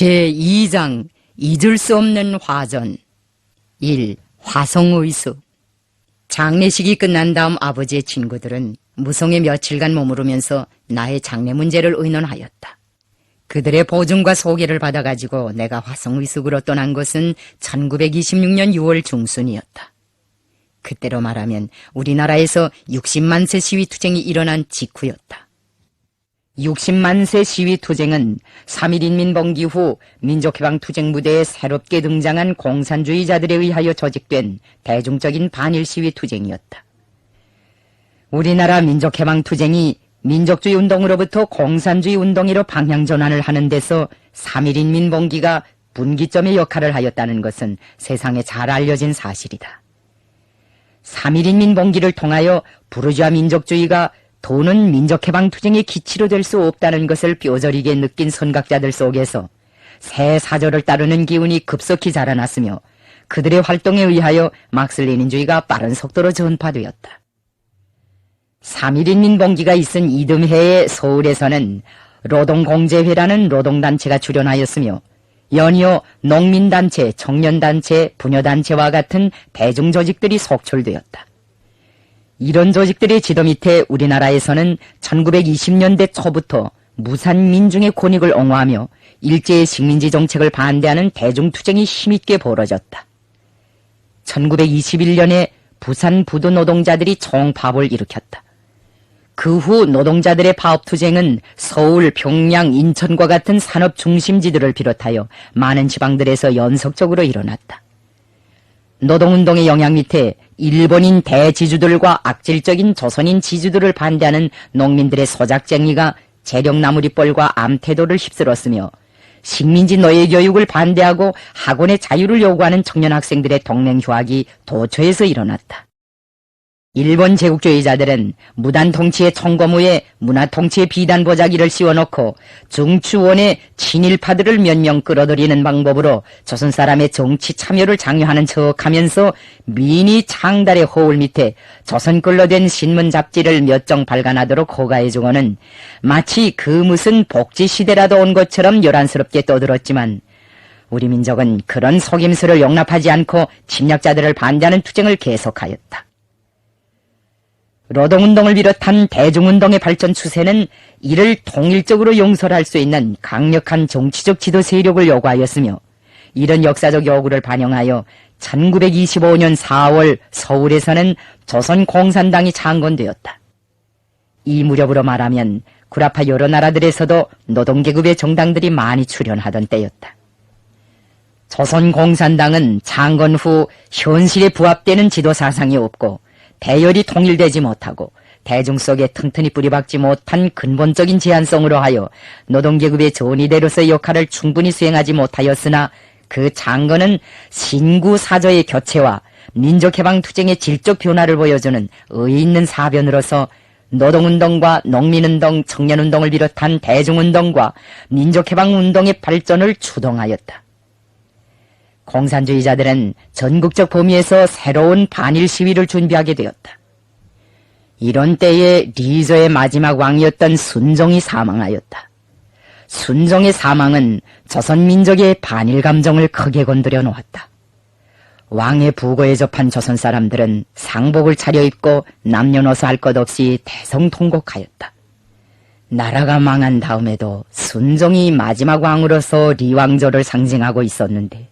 제2장 잊을 수 없는 화전 1. 화성의수. 장례식이 끝난 다음 아버지의 친구들은 무성에 며칠간 머무르면서 나의 장례 문제를 의논하였다. 그들의 보증과 소개를 받아가지고 내가 화성의숙으로 떠난 것은 1926년 6월 중순이었다. 그때로 말하면 우리나라에서 60만 세 시위투쟁이 일어난 직후였다. 60만 세 시위투쟁은 3.1인민봉기 후 민족해방투쟁 무대에 새롭게 등장한 공산주의자들에 의하여 조직된 대중적인 반일 시위투쟁이었다. 우리나라 민족해방투쟁이 민족주의 운동으로부터 공산주의 운동으로 방향전환을 하는 데서 3.1인민봉기가 분기점의 역할을 하였다는 것은 세상에 잘 알려진 사실이다. 3.1인민봉기를 통하여 부르주아 민족주의가 돈은 민족해방투쟁의 기치로 될 수 없다는 것을 뼈저리게 느낀 선각자들 속에서 새 사조를 따르는 기운이 급속히 자라났으며 그들의 활동에 의하여 막스레닌주의가 빠른 속도로 전파되었다. 3.1인민봉기가 있은 이듬해에 서울에서는 노동공제회라는 노동단체가 출현하였으며 연이어 농민단체, 청년단체, 부녀단체와 같은 대중조직들이 속출되었다. 이런 조직들의 지도 밑에 우리나라에서는 1920년대 초부터 무산민중의 권익을 옹호하며 일제의 식민지 정책을 반대하는 대중투쟁이 힘있게 벌어졌다. 1921년에 부산 부도 노동자들이 총파업을 일으켰다. 그 후 노동자들의 파업투쟁은 서울, 평양, 인천과 같은 산업 중심지들을 비롯하여 많은 지방들에서 연속적으로 일어났다. 노동운동의 영향 밑에 일본인 대지주들과 악질적인 조선인 지주들을 반대하는 농민들의 소작쟁이가 재력나무리벌과 암태도를 휩쓸었으며 식민지 노예교육을 반대하고 학원의 자유를 요구하는 청년 학생들의 동맹휴학이 도처에서 일어났다. 일본 제국주의자들은 무단통치의 총고무에 문화통치의 비단보자기를 씌워놓고 중추원의 친일파들을 몇 명 끌어들이는 방법으로 조선 사람의 정치 참여를 장려하는 척하면서 미니 창달의 허울 밑에 조선글로 된 신문 잡지를 몇 정 발간하도록 허가해주고는 마치 그 무슨 복지시대라도 온 것처럼 요란스럽게 떠들었지만 우리 민족은 그런 속임수를 용납하지 않고 침략자들을 반대하는 투쟁을 계속하였다. 노동운동을 비롯한 대중운동의 발전 추세는 이를 통일적으로 용설할 수 있는 강력한 정치적 지도 세력을 요구하였으며 이런 역사적 요구를 반영하여 1925년 4월 서울에서는 조선공산당이 창건되었다. 이 무렵으로 말하면 구라파 여러 나라들에서도 노동계급의 정당들이 많이 출현하던 때였다. 조선공산당은 창건 후 현실에 부합되는 지도 사상이 없고 대열이 통일되지 못하고 대중 속에 튼튼히 뿌리박지 못한 근본적인 제한성으로 하여 노동계급의 전위대로서의 역할을 충분히 수행하지 못하였으나 그 창건은 신구사조의 교체와 민족해방투쟁의 질적 변화를 보여주는 의의 있는 사변으로서 노동운동과 농민운동, 청년운동을 비롯한 대중운동과 민족해방운동의 발전을 추동하였다. 공산주의자들은 전국적 범위에서 새로운 반일 시위를 준비하게 되었다. 이런 때에 리조의 마지막 왕이었던 순종이 사망하였다. 순종의 사망은 조선민족의 반일 감정을 크게 건드려 놓았다. 왕의 부고에 접한 조선 사람들은 상복을 차려입고 남녀노소 할 것 없이 대성통곡하였다. 나라가 망한 다음에도 순종이 마지막 왕으로서 리왕조를 상징하고 있었는데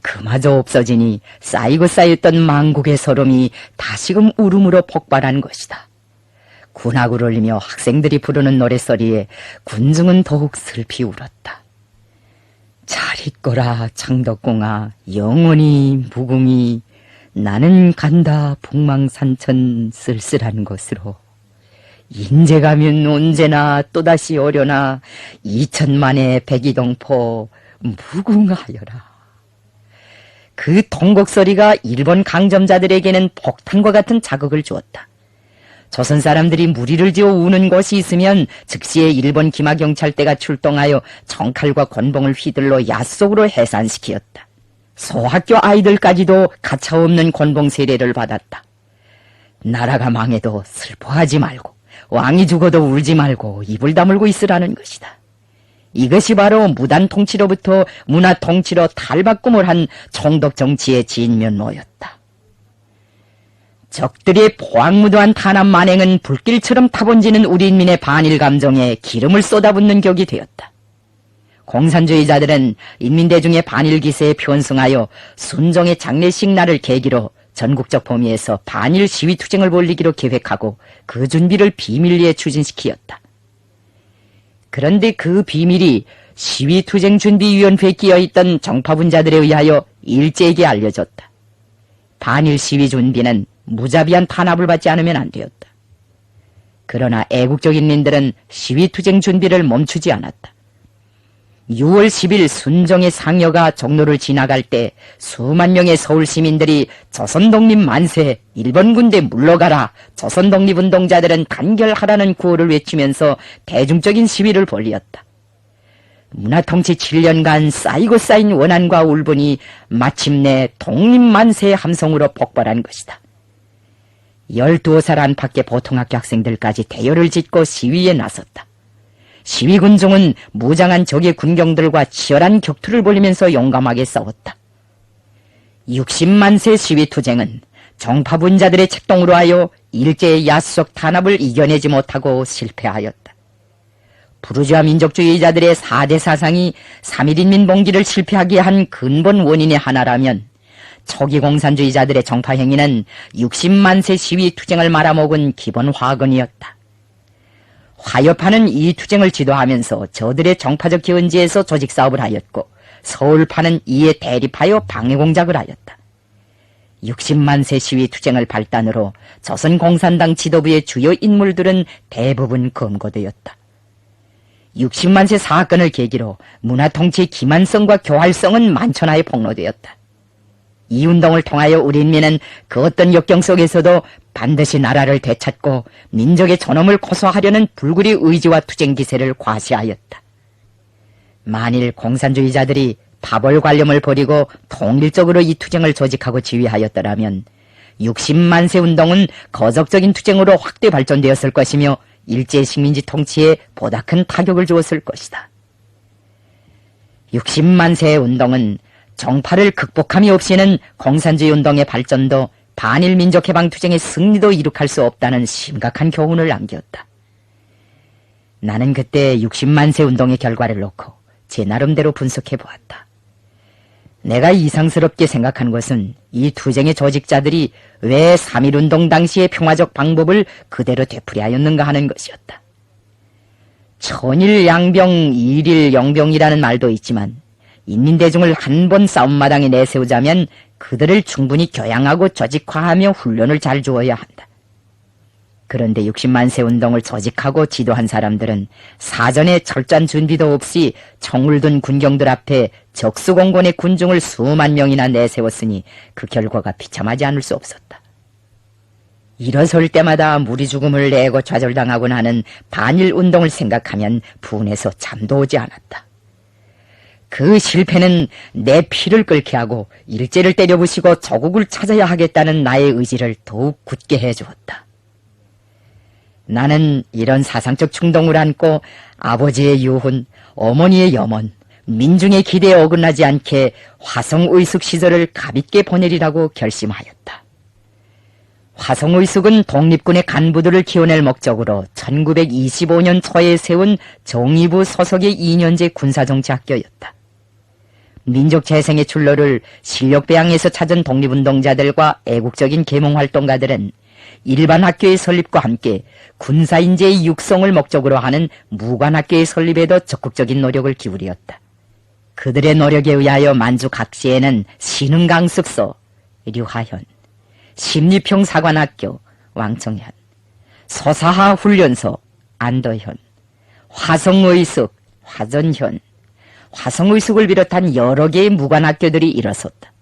그마저 없어지니 쌓이고 쌓였던 망국의 서름이 다시금 울음으로 폭발한 것이다. 군악을 울리며 학생들이 부르는 노랫소리에 군중은 더욱 슬피 울었다. 잘 있거라 창덕궁아 영원히 무궁이 나는 간다 북망산천 쓸쓸한 곳으로 인제 가면 언제나 또다시 오려나 2000만의 백이동포 무궁하여라. 그 통곡소리가 일본 강점자들에게는 폭탄과 같은 자극을 주었다. 조선 사람들이 무리를 지어 우는 곳이 있으면 즉시에 일본 기마경찰대가 출동하여 총칼과 권봉을 휘둘러 야속으로 해산시키었다. 소학교 아이들까지도 가차없는 권봉 세례를 받았다. 나라가 망해도 슬퍼하지 말고 왕이 죽어도 울지 말고 입을 다물고 있으라는 것이다. 이것이 바로 무단 통치로부터 문화 통치로 탈바꿈을 한 총독 정치의 진면모였다. 적들의 포악무도한 탄압 만행은 불길처럼 타번지는 우리 인민의 반일 감정에 기름을 쏟아붓는 격이 되었다. 공산주의자들은 인민대중의 반일 기세에 편승하여 순종의 장례식 날을 계기로 전국적 범위에서 반일 시위투쟁을 벌이기로 계획하고 그 준비를 비밀리에 추진시키었다. 그런데 그 비밀이 시위투쟁준비위원회에 끼어있던 정파분자들에 의하여 일제에게 알려졌다. 반일 시위 준비는 무자비한 탄압을 받지 않으면 안 되었다. 그러나 애국적 인민들은 시위투쟁 준비를 멈추지 않았다. 6월 10일 순종의 상여가 종로를 지나갈 때 수만 명의 서울 시민들이 조선독립 만세, 일본 군대 물러가라, 조선독립운동자들은 단결하라는 구호를 외치면서 대중적인 시위를 벌였다. 문화통치 7년간 쌓이고 쌓인 원한과 울분이 마침내 독립만세의 함성으로 폭발한 것이다. 12살 안팎의 보통학교 학생들까지 대열을 짓고 시위에 나섰다. 시위군종은 무장한 적의 군경들과 치열한 격투를 벌이면서 용감하게 싸웠다. 60만세 시위투쟁은 정파분자들의 책동으로 하여 일제의 야수적 탄압을 이겨내지 못하고 실패하였다. 부르주아 민족주의자들의 4대 사상이 3.1인민 봉기를 실패하게 한 근본 원인의 하나라면 초기 공산주의자들의 정파행위는 60만세 시위투쟁을 말아먹은 기본 화근이었다. 화협파는 이 투쟁을 지도하면서 저들의 정파적 기원지에서 조직사업을 하였고 서울파는 이에 대립하여 방해공작을 하였다. 60만세 시위투쟁을 발단으로 조선공산당 지도부의 주요 인물들은 대부분 검거되었다. 60만세 사건을 계기로 문화통치의 기만성과 교활성은 만천하에 폭로되었다. 이 운동을 통하여 우리 인민은 그 어떤 역경 속에서도 반드시 나라를 되찾고 민족의 존엄을 고소하려는 불굴의 의지와 투쟁 기세를 과시하였다. 만일 공산주의자들이 파벌관념을 버리고 통일적으로 이 투쟁을 조직하고 지휘하였더라면 60만세 운동은 거적적인 투쟁으로 확대 발전되었을 것이며 일제 식민지 통치에 보다 큰 타격을 주었을 것이다. 60만세의 운동은 정파를 극복함이 없이는 공산주의 운동의 발전도 반일 민족해방투쟁의 승리도 이룩할 수 없다는 심각한 교훈을 남겼다. 나는 그때 60만세 운동의 결과를 놓고 제 나름대로 분석해 보았다. 내가 이상스럽게 생각한 것은 이 투쟁의 조직자들이 왜 3.1운동 당시의 평화적 방법을 그대로 되풀이하였는가 하는 것이었다. 천일 양병, 일일 영병이라는 말도 있지만 인민대중을 한 번 싸움마당에 내세우자면 그들을 충분히 교양하고 조직화하며 훈련을 잘 주어야 한다. 그런데 60만세 운동을 조직하고 지도한 사람들은 사전에 철저한 준비도 없이 총을 든 군경들 앞에 적수공곤의 군중을 수만 명이나 내세웠으니 그 결과가 비참하지 않을 수 없었다. 일어설 때마다 무리 죽음을 내고 좌절당하곤 하는 반일 운동을 생각하면 분해서 잠도 오지 않았다. 그 실패는 내 피를 끓게 하고 일제를 때려부시고 조국을 찾아야 하겠다는 나의 의지를 더욱 굳게 해주었다. 나는 이런 사상적 충동을 안고 아버지의 유훈, 어머니의 염원, 민중의 기대에 어긋나지 않게 화성의숙 시절을 가볍게 보내리라고 결심하였다. 화성의숙은 독립군의 간부들을 키워낼 목적으로 1925년 초에 세운 정의부 소속의 2년제 군사정치학교였다. 민족재생의 출로를 실력배양에서 찾은 독립운동자들과 애국적인 계몽활동가들은 일반 학교의 설립과 함께 군사인재의 육성을 목적으로 하는 무관학교의 설립에도 적극적인 노력을 기울였다. 그들의 노력에 의하여 만주 각지에는 신흥강습소, 류하현, 심리평사관학교, 왕청현, 소사하 훈련소, 안도현, 화성의숙, 화전현, 화성의숙을 비롯한 여러 개의 무관학교들이 일어섰다.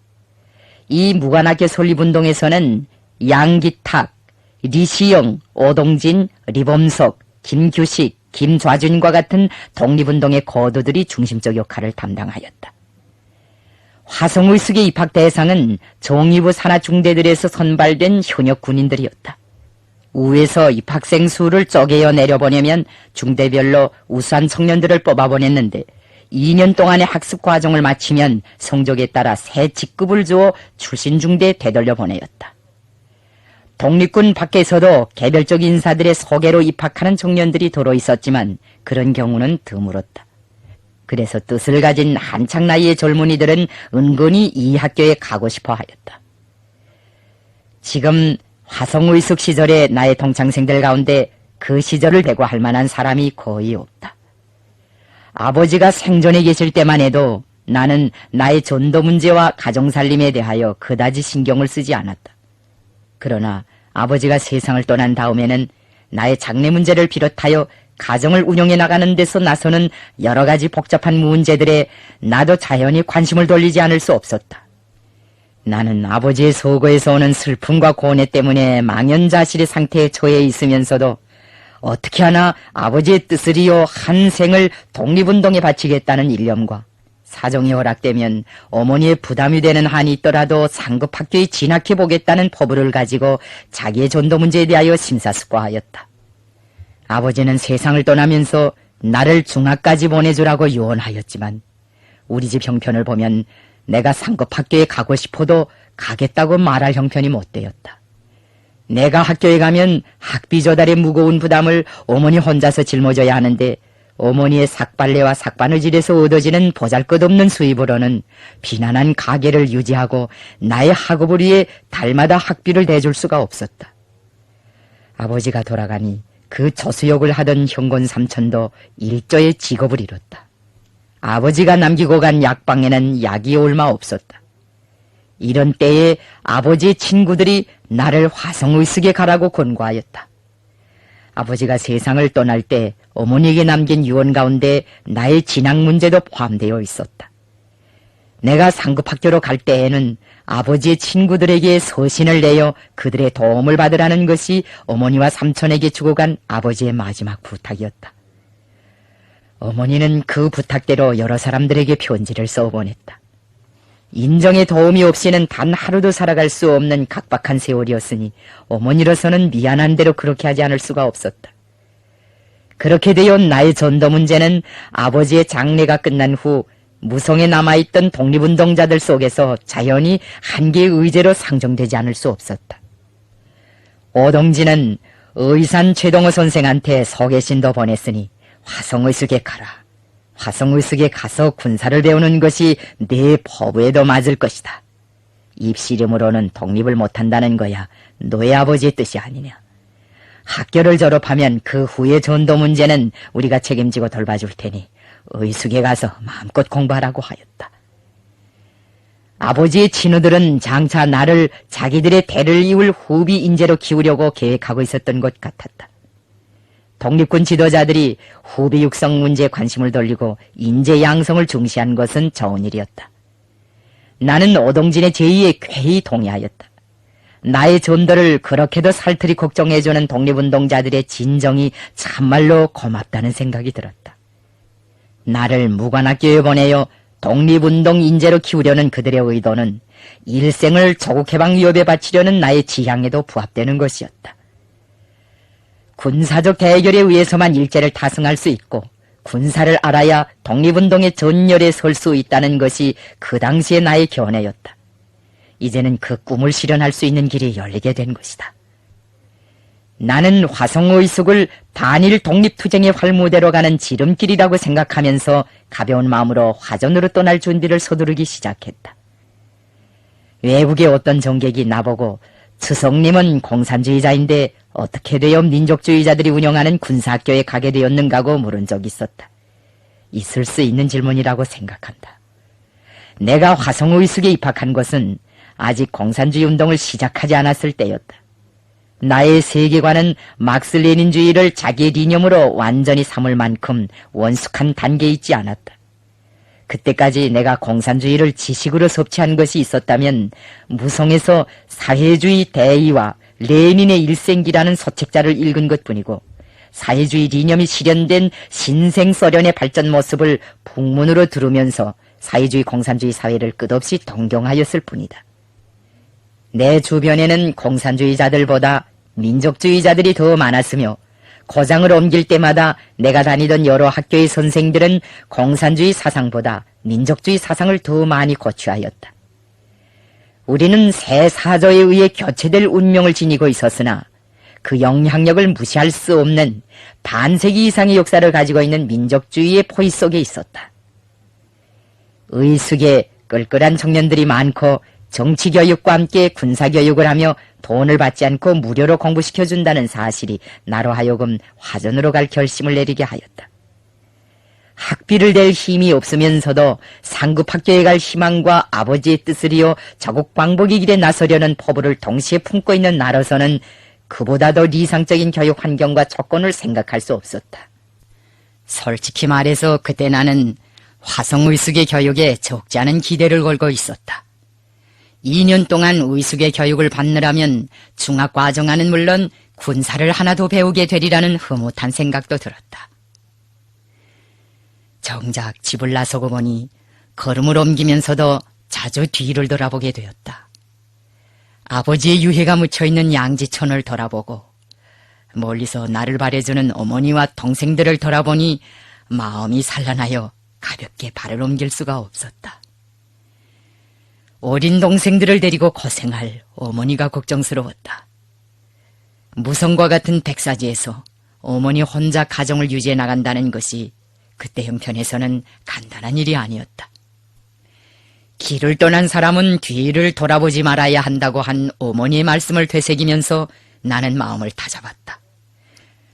이 무관학교 설립운동에서는 양기탁, 리시영, 오동진, 리범석, 김규식, 김좌준과 같은 독립운동의 거도들이 중심적 역할을 담당하였다. 화성의숙의 입학 대상은 정의부 산하중대들에서 선발된 현역 군인들이었다. 우에서 입학생 수를 쪼개어 내려보내면 중대별로 우수한 청년들을 뽑아보냈는데 2년 동안의 학습 과정을 마치면 성적에 따라 새 직급을 주어 출신 중대에 되돌려 보내었다. 독립군 밖에서도 개별적 인사들의 소개로 입학하는 청년들이 도로 있었지만 그런 경우는 드물었다. 그래서 뜻을 가진 한창 나이의 젊은이들은 은근히 이 학교에 가고 싶어 하였다. 지금 화성의숙 시절에 나의 동창생들 가운데 그 시절을 대고할 만한 사람이 거의 없다. 아버지가 생존해 계실 때만 해도 나는 나의 전도 문제와 가정살림에 대하여 그다지 신경을 쓰지 않았다. 그러나 아버지가 세상을 떠난 다음에는 나의 장래 문제를 비롯하여 가정을 운영해 나가는 데서 나서는 여러 가지 복잡한 문제들에 나도 자연히 관심을 돌리지 않을 수 없었다. 나는 아버지의 서거에서 오는 슬픔과 고뇌 때문에 망연자실의 상태에 처해 있으면서도 어떻게 하나 아버지의 뜻을 이어 한 생을 독립운동에 바치겠다는 일념과 사정이 허락되면 어머니의 부담이 되는 한이 있더라도 상급 학교에 진학해보겠다는 포부를 가지고 자기의 전도 문제에 대하여 심사숙고하였다. 아버지는 세상을 떠나면서 나를 중학까지 보내주라고 유언하였지만 우리 집 형편을 보면 내가 상급 학교에 가고 싶어도 가겠다고 말할 형편이 못 되었다. 내가 학교에 가면 학비 조달의 무거운 부담을 어머니 혼자서 짊어져야 하는데 어머니의 삭발레와 삭바느질에서 얻어지는 보잘것없는 수입으로는 비난한 가게를 유지하고 나의 학업을 위해 달마다 학비를 대줄 수가 없었다. 아버지가 돌아가니 그 저수역을 하던 형곤 삼촌도 일조의 직업을 잃었다. 아버지가 남기고 간 약방에는 약이 얼마 없었다. 이런 때에 아버지의 친구들이 나를 화성의숙에 가라고 권고하였다. 아버지가 세상을 떠날 때 어머니에게 남긴 유언 가운데 나의 진학 문제도 포함되어 있었다. 내가 상급학교로 갈 때에는 아버지의 친구들에게 서신을 내어 그들의 도움을 받으라는 것이 어머니와 삼촌에게 주고 간 아버지의 마지막 부탁이었다. 어머니는 그 부탁대로 여러 사람들에게 편지를 써보냈다. 인정의 도움이 없이는 단 하루도 살아갈 수 없는 각박한 세월이었으니 어머니로서는 미안한 대로 그렇게 하지 않을 수가 없었다. 그렇게 되어 나의 전도 문제는 아버지의 장례가 끝난 후 무성에 남아있던 독립운동자들 속에서 자연히 한 개의 의제로 상정되지 않을 수 없었다. 오동진은 의산 최동호 선생한테 소개신도 보냈으니 화성의숙에 가라. 화성의숙에 가서 군사를 배우는 것이 내 포부에도 맞을 것이다. 입시름으로는 독립을 못한다는 거야 너의 아버지의 뜻이 아니냐. 학교를 졸업하면 그 후의 전도 문제는 우리가 책임지고 돌봐줄 테니 의숙에 가서 마음껏 공부하라고 하였다. 아버지의 친구들은 장차 나를 자기들의 대를 이을 후비 인재로 키우려고 계획하고 있었던 것 같았다. 독립군 지도자들이 후비 육성 문제에 관심을 돌리고 인재 양성을 중시한 것은 좋은 일이었다. 나는 오동진의 제의에 쾌히 동의하였다. 나의 전도를 그렇게도 살틀이 걱정해주는 독립운동자들의 진정이 참말로 고맙다는 생각이 들었다. 나를 무관학교에 보내어 독립운동 인재로 키우려는 그들의 의도는 일생을 조국해방 위협에 바치려는 나의 지향에도 부합되는 것이었다. 군사적 대결에 의해서만 일제를 타승할 수 있고 군사를 알아야 독립운동의 전열에 설 수 있다는 것이 그 당시의 나의 견해였다. 이제는 그 꿈을 실현할 수 있는 길이 열리게 된 것이다. 나는 화성의숙을 단일 독립투쟁의 활무대로 가는 지름길이라고 생각하면서 가벼운 마음으로 화전으로 떠날 준비를 서두르기 시작했다. 외국의 어떤 정객이 나보고 추석님은 공산주의자인데 어떻게 되어 민족주의자들이 운영하는 군사학교에 가게 되었는가고 물은 적이 있었다. 있을 수 있는 질문이라고 생각한다. 내가 화성의숙에 입학한 것은 아직 공산주의 운동을 시작하지 않았을 때였다. 나의 세계관은 막스레닌주의를 자기의 이념으로 완전히 삼을 만큼 원숙한 단계에 있지 않았다. 그때까지 내가 공산주의를 지식으로 섭취한 것이 있었다면 무성에서 사회주의 대의와 레닌의 일생기라는 서책자를 읽은 것뿐이고 사회주의 이념이 실현된 신생소련의 발전 모습을 북문으로 들으면서 사회주의 공산주의 사회를 끝없이 동경하였을 뿐이다. 내 주변에는 공산주의자들보다 민족주의자들이 더 많았으며 고장을 옮길 때마다 내가 다니던 여러 학교의 선생들은 공산주의 사상보다 민족주의 사상을 더 많이 고취하였다. 우리는 새 사조에 의해 교체될 운명을 지니고 있었으나 그 영향력을 무시할 수 없는 반세기 이상의 역사를 가지고 있는 민족주의의 포위 속에 있었다. 의숙에 끌끌한 청년들이 많고 정치교육과 함께 군사교육을 하며 돈을 받지 않고 무료로 공부시켜준다는 사실이 나로 하여금 화전으로 갈 결심을 내리게 하였다. 학비를 댈 힘이 없으면서도 상급학교에 갈 희망과 아버지의 뜻을 이어 자국 광복의 길에 나서려는 포부를 동시에 품고 있는 나로서는 그보다 더理想적인 교육 환경과 조건을 생각할 수 없었다. 솔직히 말해서 그때 나는 화성의숙의 교육에 적지 않은 기대를 걸고 있었다. 2년 동안 의숙의 교육을 받느라면 중학과정하는 물론 군사를 하나도 배우게 되리라는 흐뭇한 생각도 들었다. 정작 집을 나서고 보니 걸음을 옮기면서도 자주 뒤를 돌아보게 되었다. 아버지의 유해가 묻혀있는 양지천을 돌아보고 멀리서 나를 바래주는 어머니와 동생들을 돌아보니 마음이 산란하여 가볍게 발을 옮길 수가 없었다. 어린 동생들을 데리고 고생할 어머니가 걱정스러웠다. 무성과 같은 백사지에서 어머니 혼자 가정을 유지해 나간다는 것이 그때 형편에서는 간단한 일이 아니었다. 길을 떠난 사람은 뒤를 돌아보지 말아야 한다고 한 어머니의 말씀을 되새기면서 나는 마음을 다잡았다.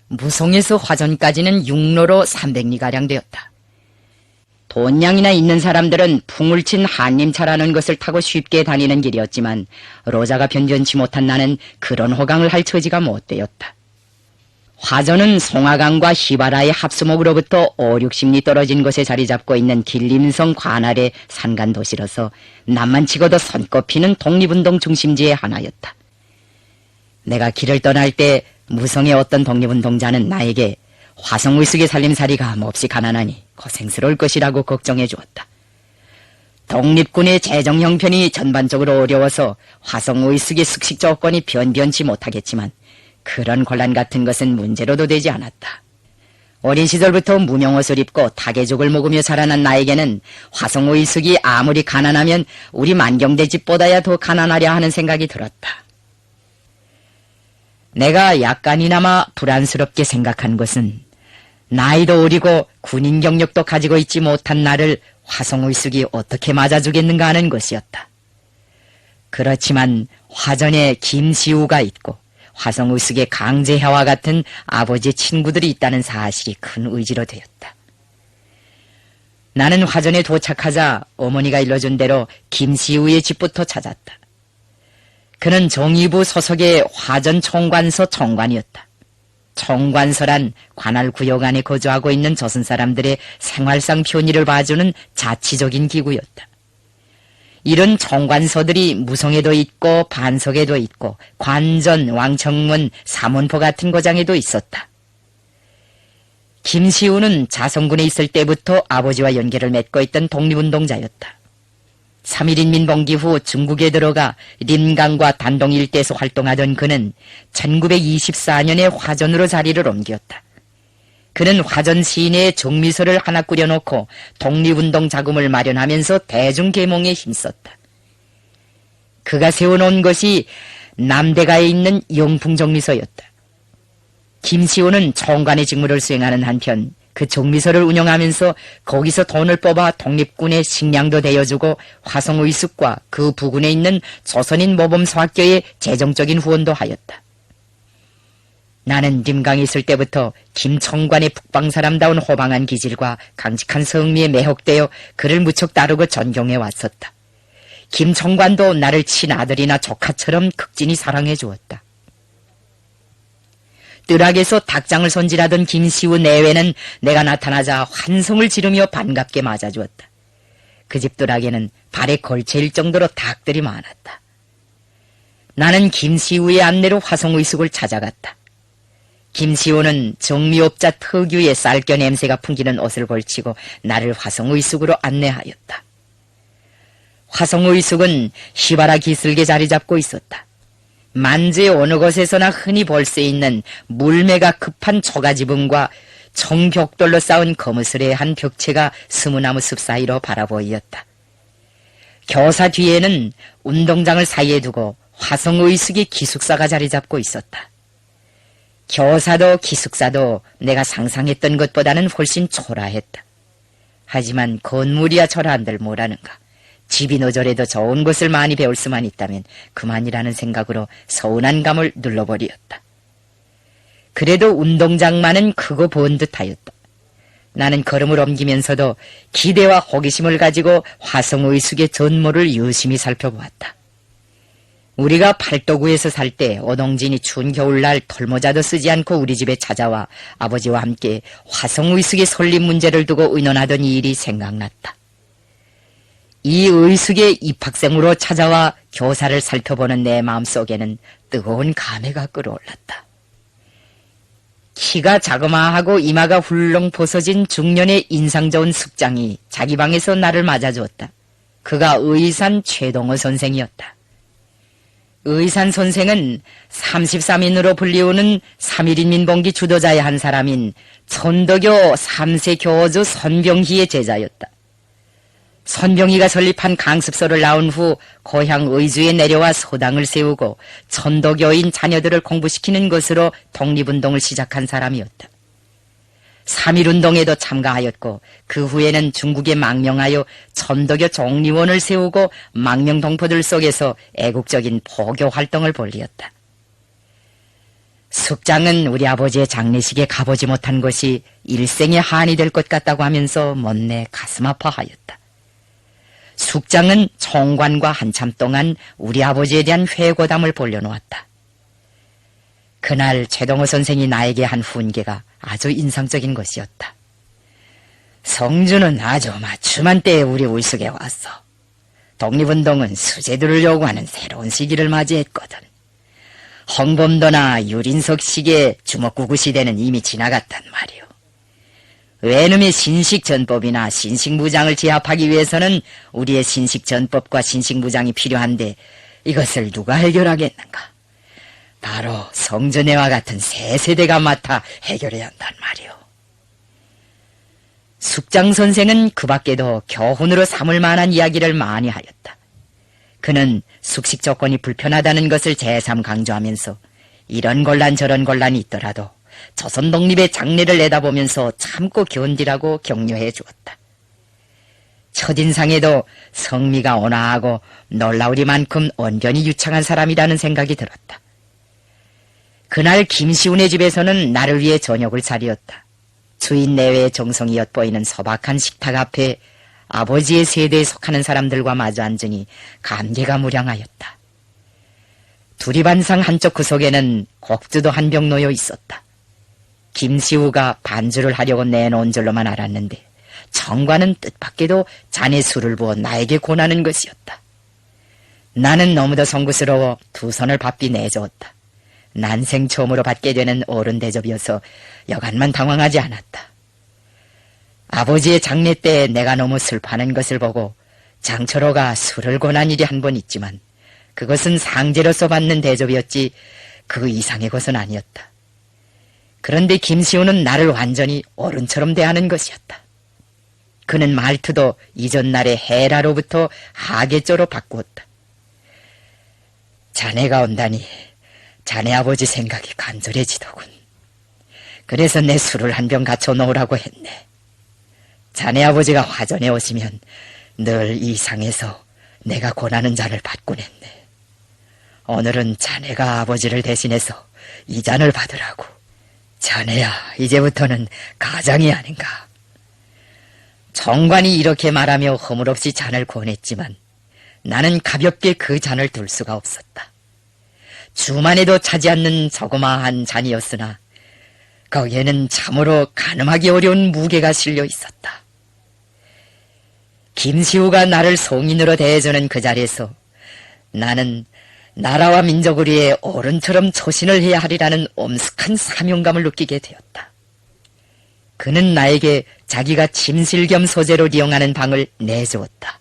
무성에서 화전까지는 육로로 300리가량 되었다. 돈량이나 있는 사람들은 풍을 친 한림차라는 것을 타고 쉽게 다니는 길이었지만 로자가 변전치 못한 나는 그런 호강을 할 처지가 못 되었다. 화전은 송화강과 히바라의 합수목으로부터 5, 60리 떨어진 곳에 자리 잡고 있는 길림성 관할의 산간 도시로서 남만 치고도 손꼽히는 독립운동 중심지의 하나였다. 내가 길을 떠날 때 무성의 어떤 독립운동자는 나에게 화성의숙의 살림살이가 몹시 가난하니 고생스러울 것이라고 걱정해 주었다. 독립군의 재정 형편이 전반적으로 어려워서 화성의숙의 숙식 조건이 변변치 못하겠지만 그런 곤란 같은 것은 문제로도 되지 않았다. 어린 시절부터 무명옷을 입고 타개죽을 먹으며 자라난 나에게는 화성의숙이 아무리 가난하면 우리 만경대 집보다야 더 가난하려 하는 생각이 들었다. 내가 약간이나마 불안스럽게 생각한 것은 나이도 어리고 군인 경력도 가지고 있지 못한 나를 화성의숙이 어떻게 맞아주겠는가 하는 것이었다. 그렇지만 화전에 김시우가 있고 화성의숙의 강제혜와 같은 아버지의 친구들이 있다는 사실이 큰 의지로 되었다. 나는 화전에 도착하자 어머니가 일러준 대로 김시우의 집부터 찾았다. 그는 정의부 소속의 화전 총관서 총관이었다. 총관서란 관할 구역 안에 거주하고 있는 조선 사람들의 생활상 편의를 봐주는 자치적인 기구였다. 이런 총관서들이 무성에도 있고 반석에도 있고 관전, 왕청문, 삼원포 같은 고장에도 있었다. 김시우는 자성군에 있을 때부터 아버지와 연계를 맺고 있던 독립운동자였다. 3.1인민봉기 후 중국에 들어가 림강과 단동 일대에서 활동하던 그는 1924년에 화전으로 자리를 옮겼다. 그는 화전 시내에 정미소를 하나 꾸려놓고 독립운동 자금을 마련하면서 대중계몽에 힘썼다. 그가 세워놓은 것이 남대가에 있는 영풍정미소였다. 김시호는 총관의 직무를 수행하는 한편 그 정미소를 운영하면서 거기서 돈을 뽑아 독립군의 식량도 대여주고 화성의숙과 그 부근에 있는 조선인 모범소학교에 재정적인 후원도 하였다. 나는 림강에 있을 때부터 김총관의 북방사람다운 호방한 기질과 강직한 성미에 매혹되어 그를 무척 따르고 존경해 왔었다. 김총관도 나를 친아들이나 조카처럼 극진히 사랑해 주었다. 뜰악에서 닭장을 손질하던 김시우 내외는 내가 나타나자 환성을 지르며 반갑게 맞아주었다. 그 집 뜰악에는 발에 걸쳐일 정도로 닭들이 많았다. 나는 김시우의 안내로 화성의숙을 찾아갔다. 김시호는 정미업자 특유의 쌀겨 냄새가 풍기는 옷을 걸치고 나를 화성의숙으로 안내하였다. 화성의숙은 히바라 기슭에 자리 잡고 있었다. 만주의 어느 곳에서나 흔히 볼 수 있는 물매가 급한 초가지붕과 정벽돌로 쌓은 거무스레한 벽체가 스무나무 숲 사이로 바라보이었다. 교사 뒤에는 운동장을 사이에 두고 화성의숙의 기숙사가 자리 잡고 있었다. 교사도 기숙사도 내가 상상했던 것보다는 훨씬 초라했다. 하지만 건물이야 초라한들 뭐라는가. 집이 노절해도 좋은 것을 많이 배울 수만 있다면 그만이라는 생각으로 서운한 감을 눌러버리었다. 그래도 운동장만은 크고 번듯하였다. 나는 걸음을 옮기면서도 기대와 호기심을 가지고 화성의숙의 전모를 유심히 살펴보았다. 우리가 팔도구에서 살 때 오동진이 추운 겨울날 털모자도 쓰지 않고 우리 집에 찾아와 아버지와 함께 화성의숙의 설립 문제를 두고 의논하던 이 일이 생각났다. 이 의숙의 입학생으로 찾아와 교사를 살펴보는 내 마음속에는 뜨거운 감회가 끓어올랐다. 키가 자그마하고 이마가 훌렁 벗어진 중년의 인상 좋은 숙장이 자기 방에서 나를 맞아주었다. 그가 의산 최동호 선생이었다. 의산 선생은 33인으로 불리우는 3.1인 민봉기 주도자의 한 사람인 천도교 3세 교주 선병희의 제자였다. 선병희가 설립한 강습소를 나온 후 고향 의주에 내려와 소당을 세우고 천도교인 자녀들을 공부시키는 것으로 독립운동을 시작한 사람이었다. 3.1운동에도 참가하였고 그 후에는 중국에 망명하여 천도교 종리원을 세우고 망명동포들 속에서 애국적인 포교 활동을 벌이었다. 숙장은 우리 아버지의 장례식에 가보지 못한 것이 일생의 한이 될 것 같다고 하면서 못내 가슴 아파하였다. 숙장은 총관과 한참 동안 우리 아버지에 대한 회고담을 벌려놓았다. 그날 최동호 선생이 나에게 한 훈계가 아주 인상적인 것이었다. 성주는 아주 맞춤한 때에 우리 울숙에 왔어. 독립운동은 수재들을 요구하는 새로운 시기를 맞이했거든. 홍범도나 유린석 시기의 주먹구구 시대는 이미 지나갔단 말이오. 외놈의 신식전법이나 신식무장을 제압하기 위해서는 우리의 신식전법과 신식무장이 필요한데 이것을 누가 해결하겠는가? 바로 성전애와 같은 새 세대가 맡아 해결해야 한단 말이오. 숙장 선생은 그 밖에도 교훈으로 삼을 만한 이야기를 많이 하였다. 그는 숙식 조건이 불편하다는 것을 재삼 강조하면서 이런 곤란 저런 곤란이 있더라도 조선 독립의 장래를 내다보면서 참고 견디라고 격려해 주었다. 첫인상에도 성미가 온화하고 놀라우리만큼 언변이 유창한 사람이라는 생각이 들었다. 그날 김시운의 집에서는 나를 위해 저녁을 차리었다. 주인 내외의 정성이 엿보이는 소박한 식탁 앞에 아버지의 세대에 속하는 사람들과 마주 앉으니 감개가 무량하였다. 두리반상 한쪽 구석에는 곡주도 한 병 놓여 있었다. 김시우가 반주를 하려고 내놓은 줄로만 알았는데 정과는 뜻밖에도 잔에 술을 부어 나에게 권하는 것이었다. 나는 너무도 송구스러워 두 손을 바삐 내주었다. 난생 처음으로 받게 되는 어른 대접이어서 여간만 당황하지 않았다. 아버지의 장례 때 내가 너무 슬퍼하는 것을 보고 장철호가 술을 권한 일이 한 번 있지만 그것은 상제로서 받는 대접이었지 그 이상의 것은 아니었다. 그런데 김시우는 나를 완전히 어른처럼 대하는 것이었다. 그는 말투도 이전 날의 해라로부터 하계조로 바꾸었다. 자네가 온다니 자네 아버지 생각이 간절해지더군. 그래서 내 술을 한 병 갖춰 놓으라고 했네. 자네 아버지가 화전에 오시면 늘 이 상에서 내가 권하는 잔을 받곤 했네. 오늘은 자네가 아버지를 대신해서 이 잔을 받으라고. 자네야, 이제부터는 가장이 아닌가. 정관이 이렇게 말하며 허물없이 잔을 권했지만 나는 가볍게 그 잔을 둘 수가 없었다. 주만에도 차지 않는 조그마한 잔이었으나 거기에는 참으로 가늠하기 어려운 무게가 실려 있었다. 김시우가 나를 송인으로 대해주는 그 자리에서 나는 나라와 민족을 위해 어른처럼 처신을 해야 하리라는 엄숙한 사명감을 느끼게 되었다. 그는 나에게 자기가 침실 겸 소재로 이용하는 방을 내주었다.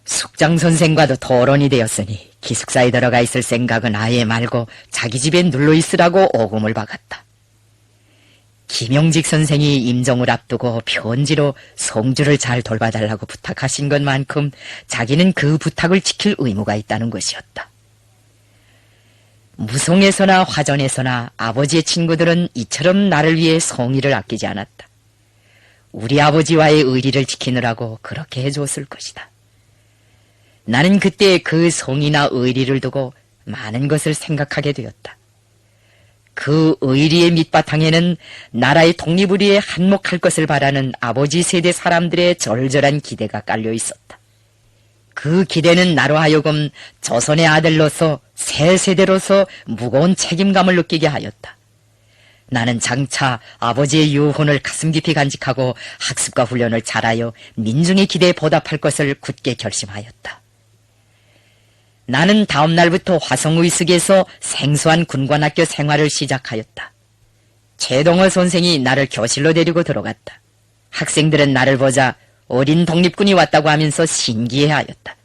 숙장 선생과도 토론이 되었으니 기숙사에 들어가 있을 생각은 아예 말고 자기 집에 눌러 있으라고 오금을 박았다. 김용직 선생이 임종을 앞두고 편지로 송주를 잘 돌봐달라고 부탁하신 것만큼 자기는 그 부탁을 지킬 의무가 있다는 것이었다. 무송에서나 화전에서나 아버지의 친구들은 이처럼 나를 위해 성의를 아끼지 않았다. 우리 아버지와의 의리를 지키느라고 그렇게 해줬을 것이다. 나는 그때 그 성의나 의리를 두고 많은 것을 생각하게 되었다. 그 의리의 밑바탕에는 나라의 독립을 위해 한몫할 것을 바라는 아버지 세대 사람들의 절절한 기대가 깔려 있었다. 그 기대는 나로 하여금 조선의 아들로서 새 세대로서 무거운 책임감을 느끼게 하였다. 나는 장차 아버지의 유혼을 가슴 깊이 간직하고 학습과 훈련을 잘하여 민중의 기대에 보답할 것을 굳게 결심하였다. 나는 다음 날부터 화성의숙에서 생소한 군관학교 생활을 시작하였다. 최동호 선생이 나를 교실로 데리고 들어갔다. 학생들은 나를 보자 어린 독립군이 왔다고 하면서 신기해하였다.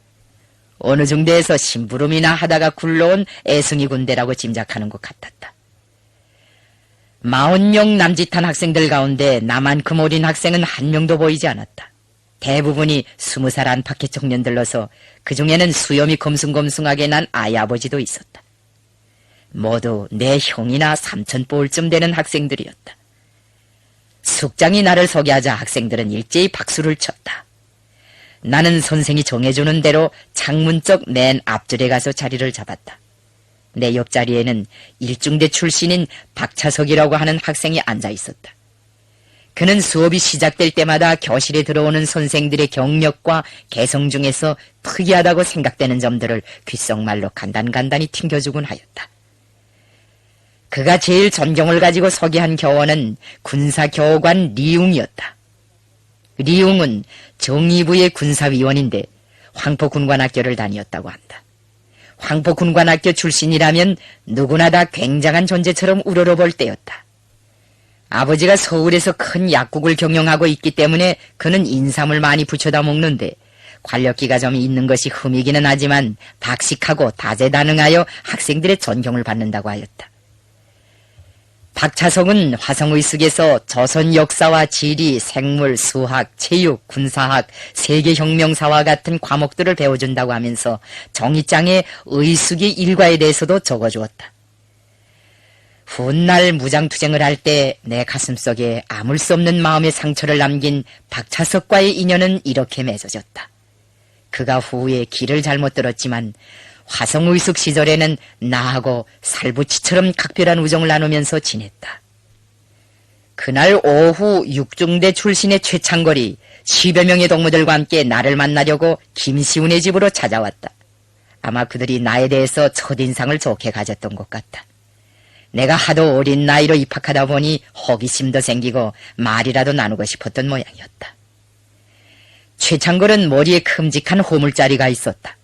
어느 중대에서 심부름이나 하다가 굴러온 애승이 군대라고 짐작하는 것 같았다. 40명 남짓한 학생들 가운데 나만큼 어린 학생은 한 명도 보이지 않았다. 대부분이 20살 안팎의 청년들로서 그 중에는 수염이 검숭검숭하게 난 아이아버지도 있었다. 모두 내 형이나 삼천포울쯤 되는 학생들이었다. 숙장이 나를 소개하자 학생들은 일제히 박수를 쳤다. 나는 선생이 정해주는 대로 창문 쪽 맨 앞줄에 가서 자리를 잡았다. 내 옆자리에는 일중대 출신인 박차석이라고 하는 학생이 앉아 있었다. 그는 수업이 시작될 때마다 교실에 들어오는 선생들의 경력과 개성 중에서 특이하다고 생각되는 점들을 귓속말로 간단간단히 튕겨주곤 하였다. 그가 제일 존경을 가지고 소개한 교원은 군사교관 리웅이었다. 리웅은 정의부의 군사위원인데 황포군관학교를 다녔다고 한다. 황포군관학교 출신이라면 누구나 다 굉장한 존재처럼 우러러볼 때였다. 아버지가 서울에서 큰 약국을 경영하고 있기 때문에 그는 인삼을 많이 부쳐다 먹는데 관력기가 좀 있는 것이 흠이기는 하지만 박식하고 다재다능하여 학생들의 존경을 받는다고 하였다. 박차석은 화성의숙에서 조선 역사와 지리, 생물, 수학, 체육, 군사학, 세계혁명사와 같은 과목들을 배워준다고 하면서 종이장에 의숙의 일과에 대해서도 적어주었다. 훗날 무장투쟁을 할 때 내 가슴속에 아물 수 없는 마음의 상처를 남긴 박차석과의 인연은 이렇게 맺어졌다. 그가 후에 길을 잘못 들었지만 화성의숙 시절에는 나하고 살부치처럼 각별한 우정을 나누면서 지냈다. 그날 오후 육중대 출신의 최창걸이 10여 명의 동무들과 함께 나를 만나려고 김시운의 집으로 찾아왔다. 아마 그들이 나에 대해서 첫인상을 좋게 가졌던 것 같다. 내가 하도 어린 나이로 입학하다 보니 호기심도 생기고 말이라도 나누고 싶었던 모양이었다. 최창걸은 머리에 큼직한 호물자리가 있었다.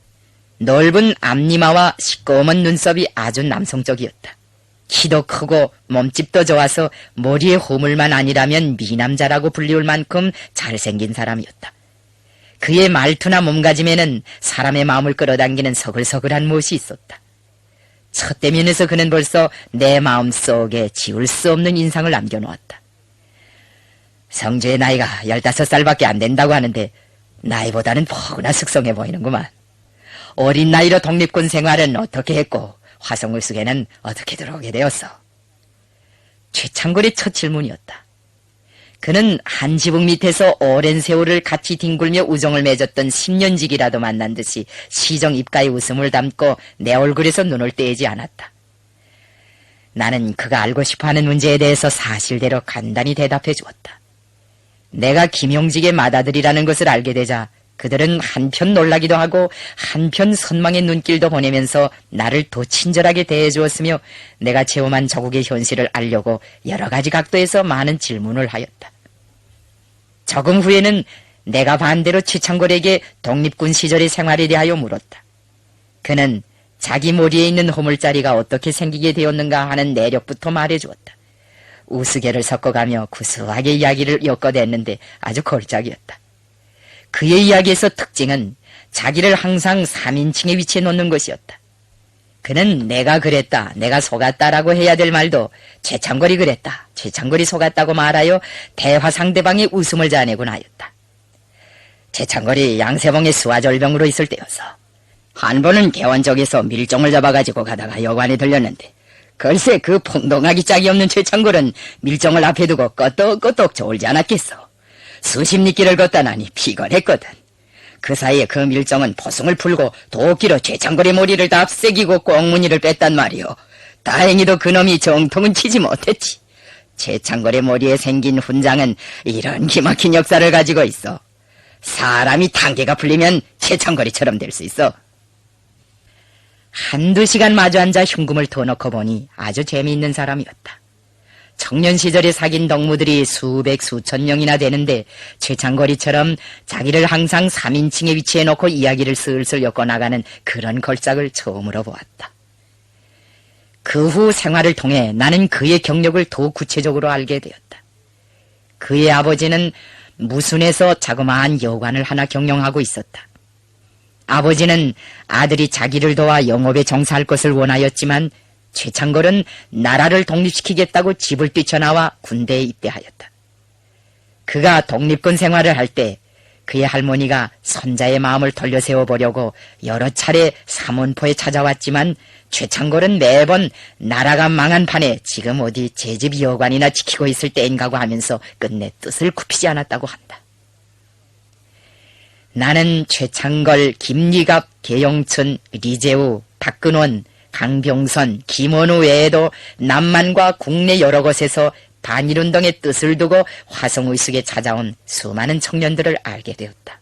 넓은 앞니마와 시꺼먼 눈썹이 아주 남성적이었다. 키도 크고 몸집도 좋아서 머리에 호물만 아니라면 미남자라고 불리울 만큼 잘생긴 사람이었다. 그의 말투나 몸가짐에는 사람의 마음을 끌어당기는 서글서글한 무엇이 있었다. 첫 대면에서 그는 벌써 내 마음속에 지울 수 없는 인상을 남겨놓았다. 성주의 나이가 15살밖에 안 된다고 하는데 나이보다는 포근하 숙성해 보이는구만. 어린 나이로 독립군 생활은 어떻게 했고 화성의숙에는 어떻게 들어오게 되었어? 최창걸의 첫 질문이었다. 그는 한 지붕 밑에서 오랜 세월을 같이 뒹굴며 우정을 맺었던 10년지기라도 만난 듯이 시정 입가에 웃음을 담고 내 얼굴에서 눈을 떼지 않았다. 나는 그가 알고 싶어하는 문제에 대해서 사실대로 간단히 대답해 주었다. 내가 김용직의 맏아들이라는 것을 알게 되자 그들은 한편 놀라기도 하고 한편 선망의 눈길도 보내면서 나를 더 친절하게 대해주었으며 내가 체험한 조국의 현실을 알려고 여러 가지 각도에서 많은 질문을 하였다. 조금 후에는 내가 반대로 최창걸에게 독립군 시절의 생활에 대하여 물었다. 그는 자기 머리에 있는 호물자리가 어떻게 생기게 되었는가 하는 내력부터 말해주었다. 우스개를 섞어가며 구수하게 이야기를 엮어댔는데 아주 걸작이었다. 그의 이야기에서 특징은 자기를 항상 3인칭의 위치에 놓는 것이었다. 그는 내가 그랬다, 내가 속았다라고 해야 될 말도 최창걸이 그랬다, 최창걸이 속았다고 말하여 대화 상대방의 웃음을 자아내곤 하였다. 최창걸이 양세봉의 수화절병으로 있을 때여서 한 번은 개원적에서 밀종을 잡아가지고 가다가 여관에 들렸는데 글쎄 그 풍덩하기 짝이 없는 최창걸은 밀종을 앞에 두고 끄떡끄떡 졸지 않았겠어. 수십 리길을 걷다 나니 피곤했거든. 그 사이에 그 밀정은 포승을 풀고 도끼로 최창걸의 머리를 답새기고 꽁무니를 뺐단 말이오. 다행히도 그놈이 정통은 치지 못했지. 최창걸의 머리에 생긴 훈장은 이런 기막힌 역사를 가지고 있어. 사람이 단계가 풀리면 최창걸이처럼 될 수 있어. 한두 시간 마주 앉아 흉금을 터놓고 보니 아주 재미있는 사람이었다. 청년 시절에 사귄 덕무들이 수백 수천 명이나 되는데 최창걸이처럼 자기를 항상 3인칭에 위치해 놓고 이야기를 슬슬 엮어나가는 그런 걸작을 처음으로 보았다. 그 후 생활을 통해 나는 그의 경력을 더욱 구체적으로 알게 되었다. 그의 아버지는 무순에서 자그마한 여관을 하나 경영하고 있었다. 아버지는 아들이 자기를 도와 영업에 종사할 것을 원하였지만 최창걸은 나라를 독립시키겠다고 집을 뛰쳐나와 군대에 입대하였다. 그가 독립군 생활을 할 때 그의 할머니가 손자의 마음을 돌려세워보려고 여러 차례 삼원포에 찾아왔지만 최창걸은 매번 나라가 망한 판에 지금 어디 제 집 여관이나 지키고 있을 때인가고 하면서 끝내 뜻을 굽히지 않았다고 한다. 나는 최창걸, 김리갑, 계영춘, 리재우, 박근원, 강병선, 김원우 외에도 남만과 국내 여러 곳에서 반일운동의 뜻을 두고 화성의숙에 찾아온 수많은 청년들을 알게 되었다.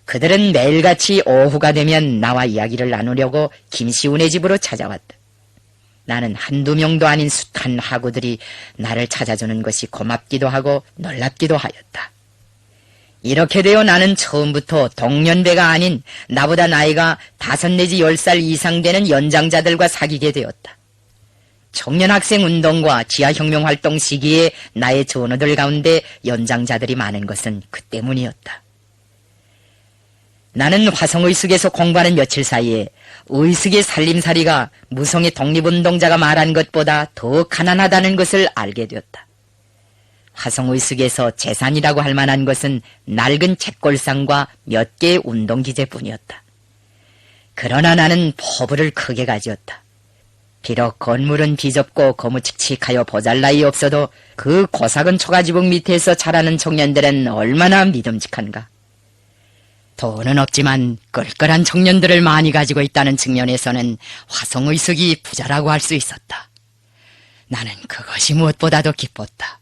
그들은 매일같이 오후가 되면 나와 이야기를 나누려고 김시운의 집으로 찾아왔다. 나는 한두 명도 아닌 숱한 하구들이 나를 찾아주는 것이 고맙기도 하고 놀랍기도 하였다. 이렇게 되어 나는 처음부터 동년배가 아닌 나보다 나이가 5 내지 10살 이상 되는 연장자들과 사귀게 되었다. 청년학생운동과 지하혁명활동 시기에 나의 전우들 가운데 연장자들이 많은 것은 그 때문이었다. 나는 화성의숙에서 공부하는 며칠 사이에 의숙의 살림살이가 무성의 독립운동자가 말한 것보다 더 가난하다는 것을 알게 되었다. 화성의숙에서 재산이라고 할 만한 것은 낡은 책골상과 몇 개의 운동기재뿐이었다. 그러나 나는 포부를 크게 가지었다. 비록 건물은 비좁고 거무칙칙하여 보잘 나위 없어도 그 고삭은 초가지붕 밑에서 자라는 청년들은 얼마나 믿음직한가. 돈은 없지만 껄껄한 청년들을 많이 가지고 있다는 측면에서는 화성의숙이 부자라고 할 수 있었다. 나는 그것이 무엇보다도 기뻤다.